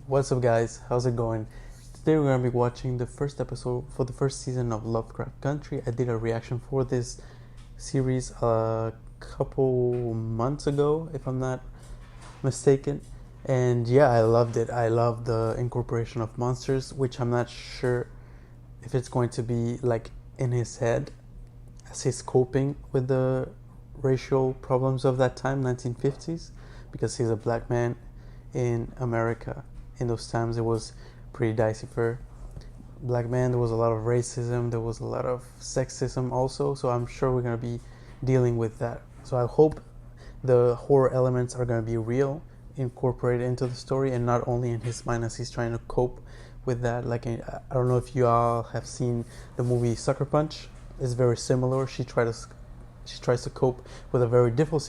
What's up, guys? How's it going? Today we're gonna be watching the first episode for the first season of Lovecraft Country. I did a reaction for this series a couple months ago, if I'm not mistaken. And yeah, I loved it. I love the incorporation of monsters, which I'm not sure if it's going to be like in his head as he's coping with the racial problems of that time, 1950s, because he's a black man in America. In those times, it was pretty dicey for black men. There was a lot of racism, there was a lot of sexism also, so I'm sure we're going to be dealing with that. So I hope the horror elements are going to be real, incorporated into the story, and not only in his mind as he's trying to cope with that. Like, I don't know if you all have seen the movie Sucker Punch. It's very similar. She tries to cope with a very difficult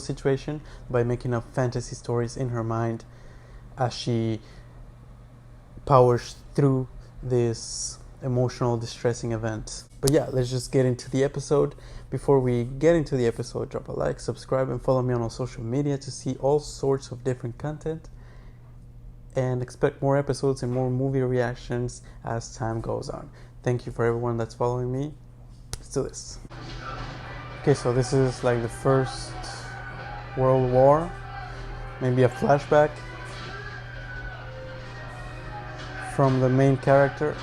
situation by making up fantasy stories in her mind as she powers through this emotional, distressing event. But yeah, let's just get into the episode. Before we get into the episode, drop a like, subscribe, and follow me on all social media to see all sorts of different content. And expect more episodes and more movie reactions as time goes on. Thank you for everyone that's following me. Let's do this. Okay, so this is like the First World War. Maybe a flashback from the main character.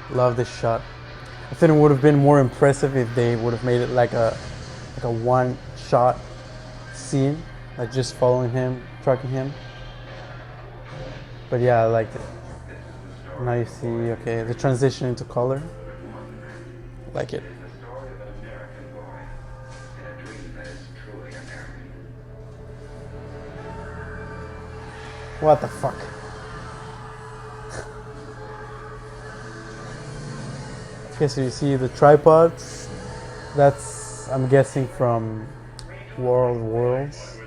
Love this shot. I think it would have been more impressive if they would have made it like a one shot scene, like just following him, tracking him. But yeah, I liked it. Now you see, okay, the transition into color. Like it. What the fuck? Okay, so you see the tripods. That's, I'm guessing, from War of Worlds.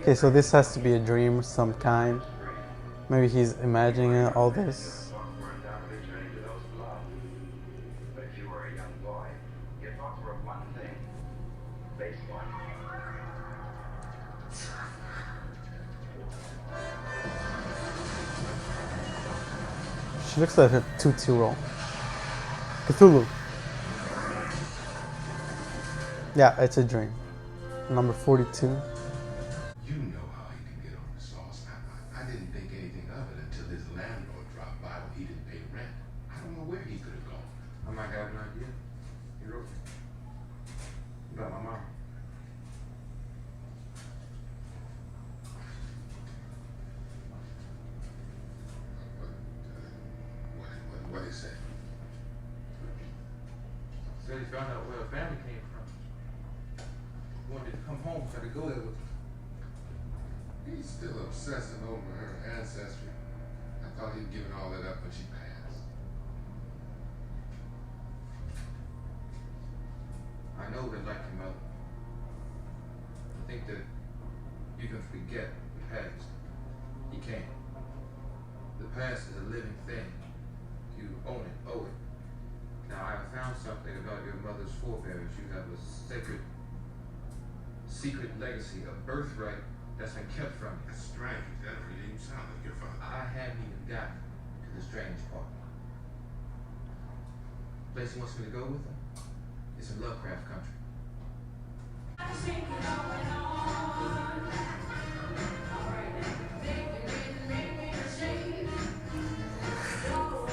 Okay, so this has to be a dream of some kind. Maybe he's imagining all this. She looks like a 2-2 Cthulhu. Yeah, it's a dream. Number 42. You know how he can get on the sauce. I didn't think anything of it until his landlord dropped by when he didn't pay rent. I don't know where he could have gone. I might have an idea. You wrote about my mom. What is that? Said he found out where her family came from. Wanted to come home so I could go there with him. He's still obsessing over her ancestry. I thought he'd given all that up when she passed. I know that like your mother. I think that you can forget the past. You can't. The past is a living thing. You own it, owe it. Now I have found something about your mother's forebears. You have a secret legacy, a birthright that's been kept from you. That's strange. That really didn't sound like your father. I haven't even gotten to the strange part. The place he wants me to go with him is in Lovecraft Country.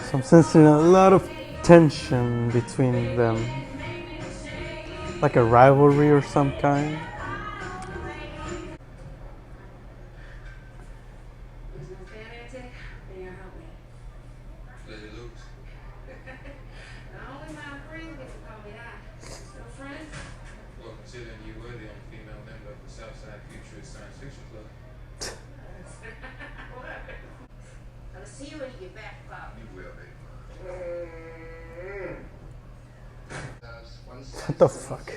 So I'm sensing a lot of tension between them. Like a rivalry or some kind. Let it loose. Only my friends get to call me that. No friends? Well, considering you were the only female member of the Southside Futurist Science Fiction Club. What? I gonna see you when you get back, Pop. You will, baby. What the fuck?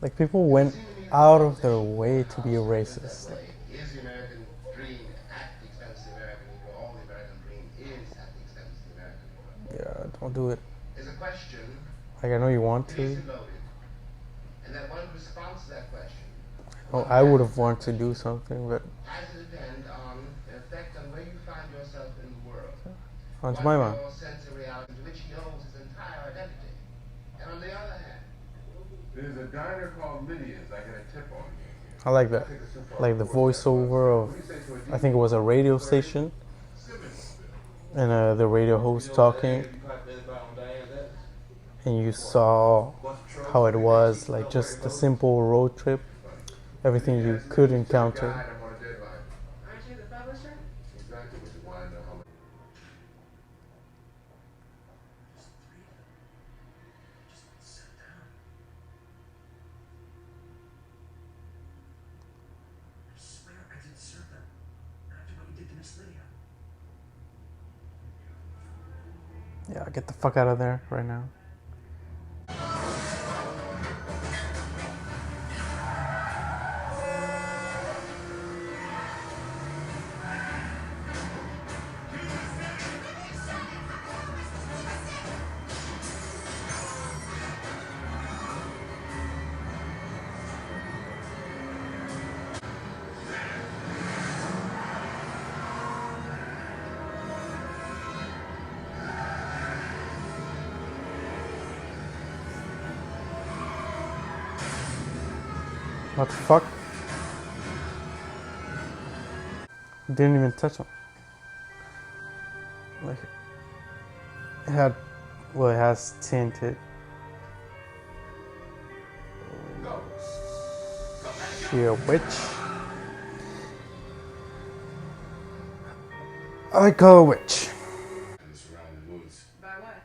Like, people went out of their way to be racist. Like, Is the American dream at the expense of the American Negro? All the American dream is at the expense of the American Negro. yeah, don't do it. There's a question, Like, I know you want it to. is loaded, and that one response to that question Oh, I would have wanted to do something, but has to depend on the effect on where you find yourself in the world. on What Jemima. your sense of reality to which he owes his entire identity. And on the other hand, There's a diner called Lydia's. I got a tip on you. I like that. Like the voiceover of, I think it was a radio station, and the radio host talking, and you saw how it was, like just a simple road trip, everything you could encounter. Aren't you the publisher? exactly what you want to know how much. Just sit down. I swear I didn't serve them. After what you did to Miss Lydia. Yeah, get the fuck out of there right now. What the fuck? Didn't even touch him. Like, it had, well, it has tinted. She a witch? I call a witch. In the surrounding woods. By what?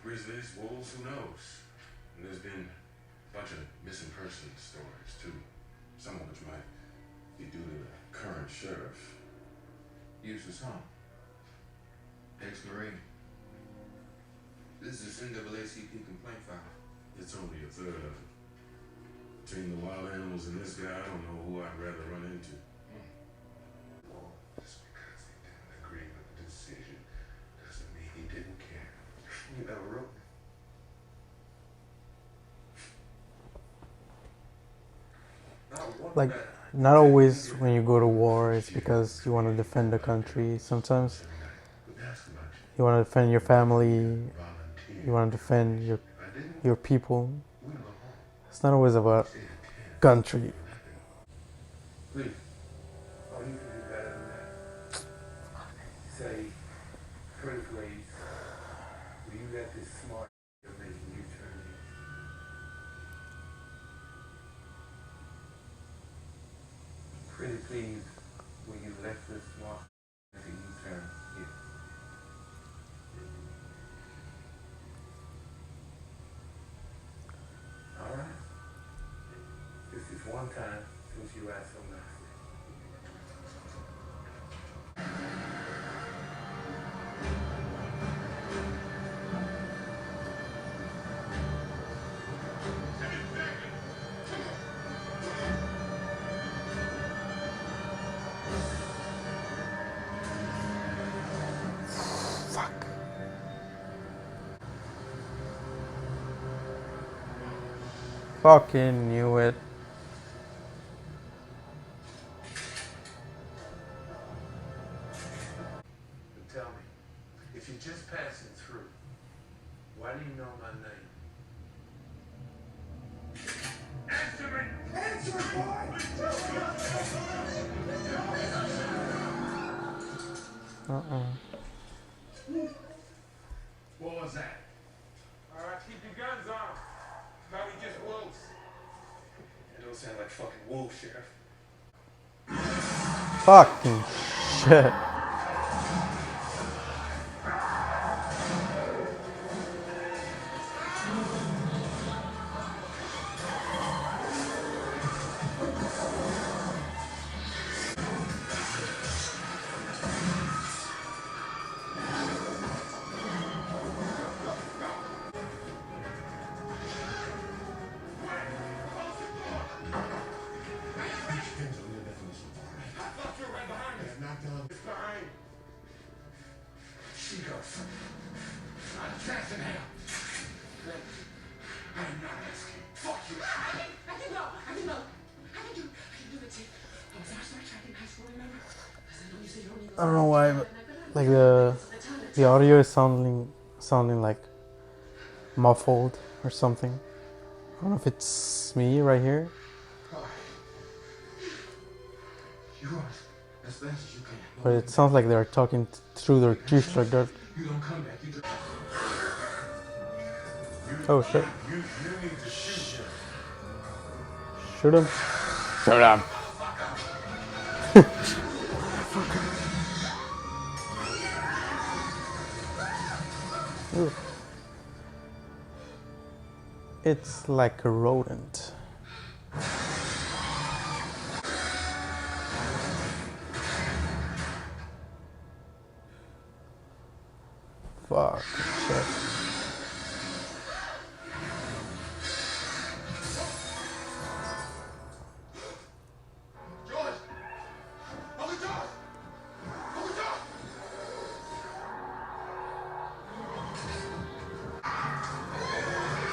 Grizzlies, wolves, who knows? And there's been a bunch of missing person stories, too. Some of which might be due to the current sheriff. Useless, huh? Ex-Marine. This is NAACP complaint file. It's only a third of it. Between the wild animals and this guy, I don't know who I'd rather run into. Well, just because he didn't agree with the decision doesn't mean he didn't care. You never wrote it. Like, not always when you go to war it's because you want to defend the country. Sometimes you want to defend your family, you want to defend your people. It's not always about country. Please. Oh, you can do better than that. Say, pretty please, will you let this smart making you turn in? Pretty please, will you let this smart making you turn in? All right. This is one time since you asked so nicely. Fuck. Fucking knew it. But tell me, if you're just passing through, why do you know my name? Answer me! Answer it, boy! What was that? All right, keep your guns on. Probably just wolves. It don't sound like fucking wolves, Sheriff. Fucking shit. Not a chance in hell. I'm not asking. Fuck you. I can go. I can do it, Chief. I was started tracking high school, remember? Because I know you said you only I don't know why, but like the audio is sounding like muffled or something. I don't know if it's me right here. You run as fast as you can. But it sounds like they're talking through their teeth like that. You don't come back. Oh shit. You need to shoot him. Shoot him. Shoot him. Ooh. It's like a rodent. Fuck. Shit. George! Uncle George! Uncle George!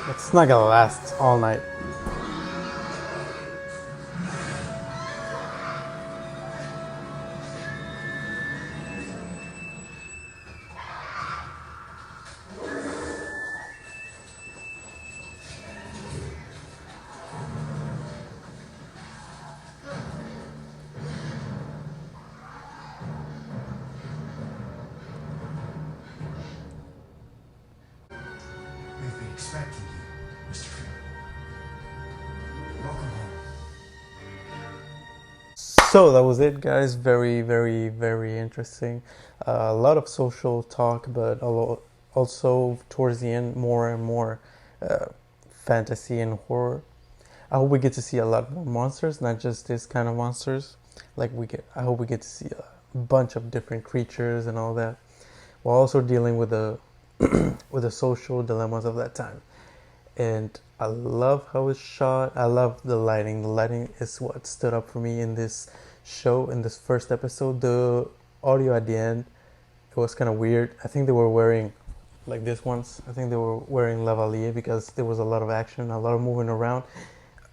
It's not gonna last all night. We've been expecting you, Mr. Freeman. Welcome home. So that was it, guys. Very, very, very interesting. A lot of social talk, but also towards the end, more and more fantasy and horror. I hope we get to see a lot more monsters, not just this kind of monsters. I hope we get to see a bunch of different creatures and all that, while also dealing with the with the social dilemmas of that time. And I love how it's shot. I love the lighting. The lighting is what stood up for me in this show, in this first episode. The audio at the end, it was kind of weird. I think they were wearing, like this ones, I think they were wearing lavalier because there was a lot of action, a lot of moving around.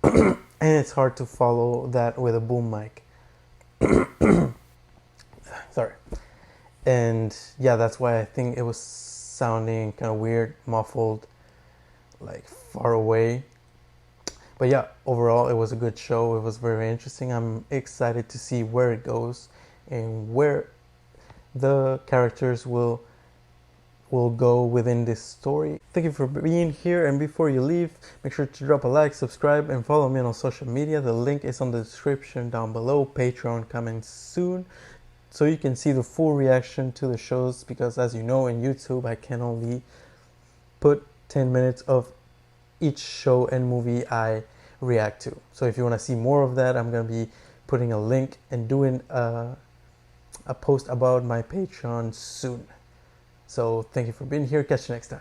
And it's hard to follow that with a boom mic. Sorry. And yeah, that's why I think it was sounding kind of weird, muffled, like far away. But yeah, overall it was a good show. It was very interesting. I'm excited to see where it goes and where the characters will go within this story. Thank you for being here, and before you leave, make sure to drop a like, subscribe, and follow me on social media. The link is on the description down below. Patreon coming soon, so you can see the full reaction to the shows, because as you know, in YouTube I can only put 10 minutes of each show and movie I react to. So if you want to see more of that, I'm going to be putting a link and doing a post about my Patreon soon. So thank you for being here. Catch you next time.